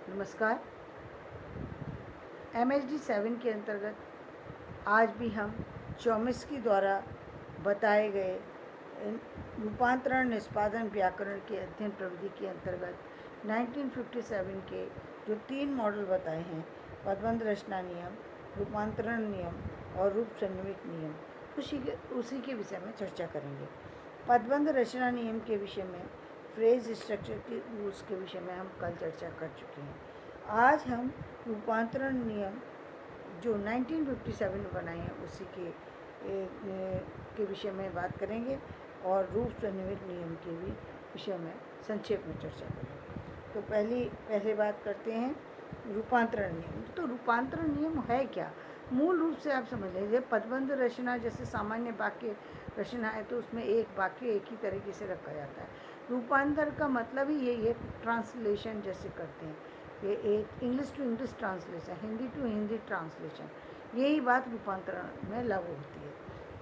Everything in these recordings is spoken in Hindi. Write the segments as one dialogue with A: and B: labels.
A: नमस्कार। MHD 7 के अंतर्गत आज भी हम चॉम्स्की द्वारा बताए गए रूपांतरण निष्पादन व्याकरण के अध्ययन प्रविधि के अंतर्गत 1957 के जो 3 मॉडल बताए हैं, पदबंध रचना नियम, रूपांतरण नियम और रूप सन्निवेश नियम, उसी के विषय में चर्चा करेंगे। पदबंध रचना नियम के विषय में, फ्रेज स्ट्रक्चर के रूल्स के विषय में हम कल चर्चा कर चुके हैं। आज हम रूपांतरण नियम जो 1957 में बनाए हैं उसी के विषय में बात करेंगे और रूप सन्निवेश नियम के भी विषय में संक्षेप में चर्चा करेंगे। तो पहले बात करते हैं रूपांतरण नियम। तो रूपांतरण नियम है क्या? मूल रूप से आप समझ लीजिए, पदबंध रचना जैसे सामान्य वाक्य रचना है तो उसमें एक वाक्य एक ही तरीके से रखा जाता है। रूपांतर का मतलब ही यही है, ट्रांसलेशन जैसे करते हैं, ये एक English to English translation, Hindi to Hindi translation, यही बात रूपांतरण में लागू होती है।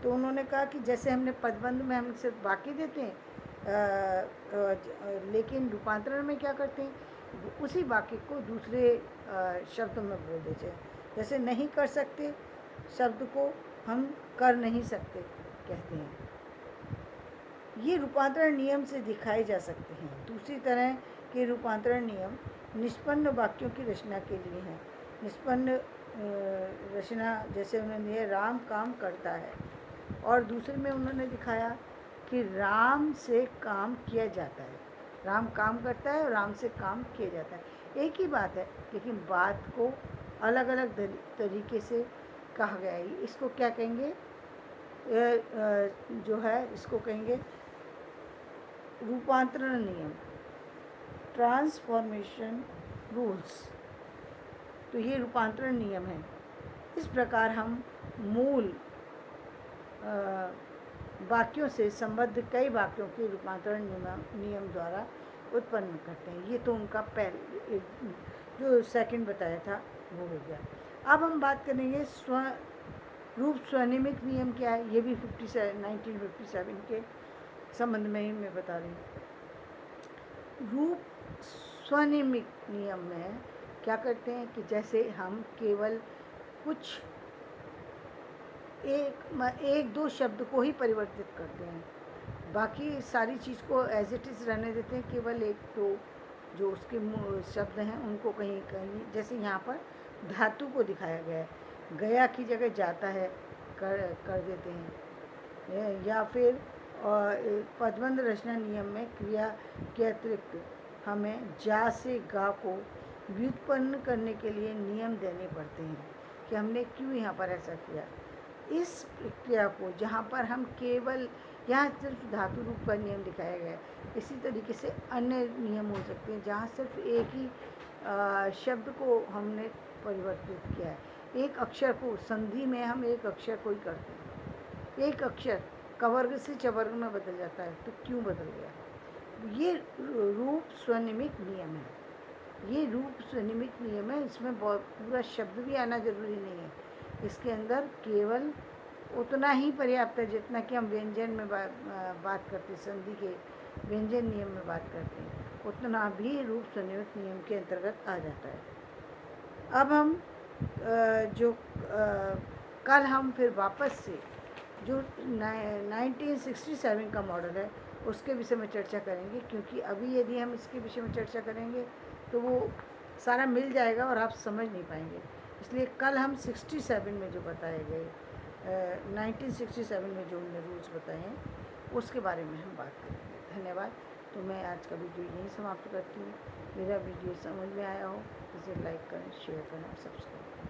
A: तो उन्होंने कहा कि जैसे हमने पदबंध में हम सिर्फ वाक्य देते हैं, लेकिन रूपांतरण में क्या करते हैं, उसी वाक्य को दूसरे शब्द में बोल देते हैं। जैसे नहीं कर सकते शब्द को हम कर नहीं सकते कहते हैं। ये रूपांतरण नियम से दिखाए जा सकते हैं। दूसरी तरह के रूपांतरण नियम निष्पन्न वाक्यों की रचना के लिए हैं। निष्पन्न रचना जैसे उन्होंने दिया, राम काम करता है, और दूसरे में उन्होंने दिखाया कि राम से काम किया जाता है। राम काम करता है और राम से काम किया जाता है, एक ही बात है, लेकिन बात को अलग अलग तरीके से कहा गया है। इसको क्या कहेंगे, जो है इसको कहेंगे रूपांतरण नियम, ट्रांसफॉर्मेशन रूल्स। तो ये रूपांतरण नियम है। इस प्रकार हम मूल वाक्यों से संबद्ध कई वाक्यों के रूपांतरण नियम द्वारा उत्पन्न करते हैं। ये तो उनका पहले जो सेकंड बताया था वो हो गया। अब हम बात करेंगे रूप स्वनिमित नियम क्या है। ये भी 1957 के संबंध में ही मैं बता रही हूँ। रूप स्वनिमित नियम में क्या करते हैं कि जैसे हम केवल कुछ एक दो शब्द को ही परिवर्तित करते हैं, बाकी सारी चीज़ को एज इट इज़ रहने देते हैं, केवल एक दो जो उसके शब्द हैं उनको कहीं कहीं, जैसे यहाँ पर धातु को दिखाया गया है, गया की जगह जाता है कर देते हैं। या फिर पदबंध रचना नियम में क्रिया के अतिरिक्त हमें जा से गा को व्युत्पन्न करने के लिए नियम देने पड़ते हैं कि हमने क्यों यहाँ पर ऐसा किया। इस क्रिया को जहाँ पर हम केवल, यहाँ सिर्फ धातु रूप का नियम दिखाया गया है, इसी तरीके से अन्य नियम हो सकते हैं जहाँ सिर्फ एक ही शब्द को हमने परिवर्तित किया है। एक अक्षर को, संधि में हम एक अक्षर को ही करते हैं, एक अक्षर कवर्ग से चवर्ग में बदल जाता है, तो क्यों बदल गया। ये रूप स्वनिमित नियम है। ये रूप स्वनिमित नियम है। इसमें पूरा शब्द भी आना जरूरी नहीं है, इसके अंदर केवल उतना ही पर्याप्त है जितना कि हम व्यंजन में बात करते हैं, संधि के व्यंजन नियम में बात करते हैं, उतना भी रूप स्वनिमित नियम के अंतर्गत आ जाता है। अब हम कल हम फिर वापस से जो 1967 का मॉडल है उसके विषय में चर्चा करेंगे, क्योंकि अभी यदि हम इसके विषय में चर्चा करेंगे तो वो सारा मिल जाएगा और आप समझ नहीं पाएंगे। इसलिए कल हम 67 में जो बताए गए 1967 में जो उन्होंने रूल्स बताए हैं उसके बारे में हम बात करेंगे। धन्यवाद। तो मैं आज का वीडियो यहीं समाप्त करती हूँ। मेरा वीडियो समझ में आया हो, इसे लाइक करें, शेयर करें और सब्सक्राइब करें।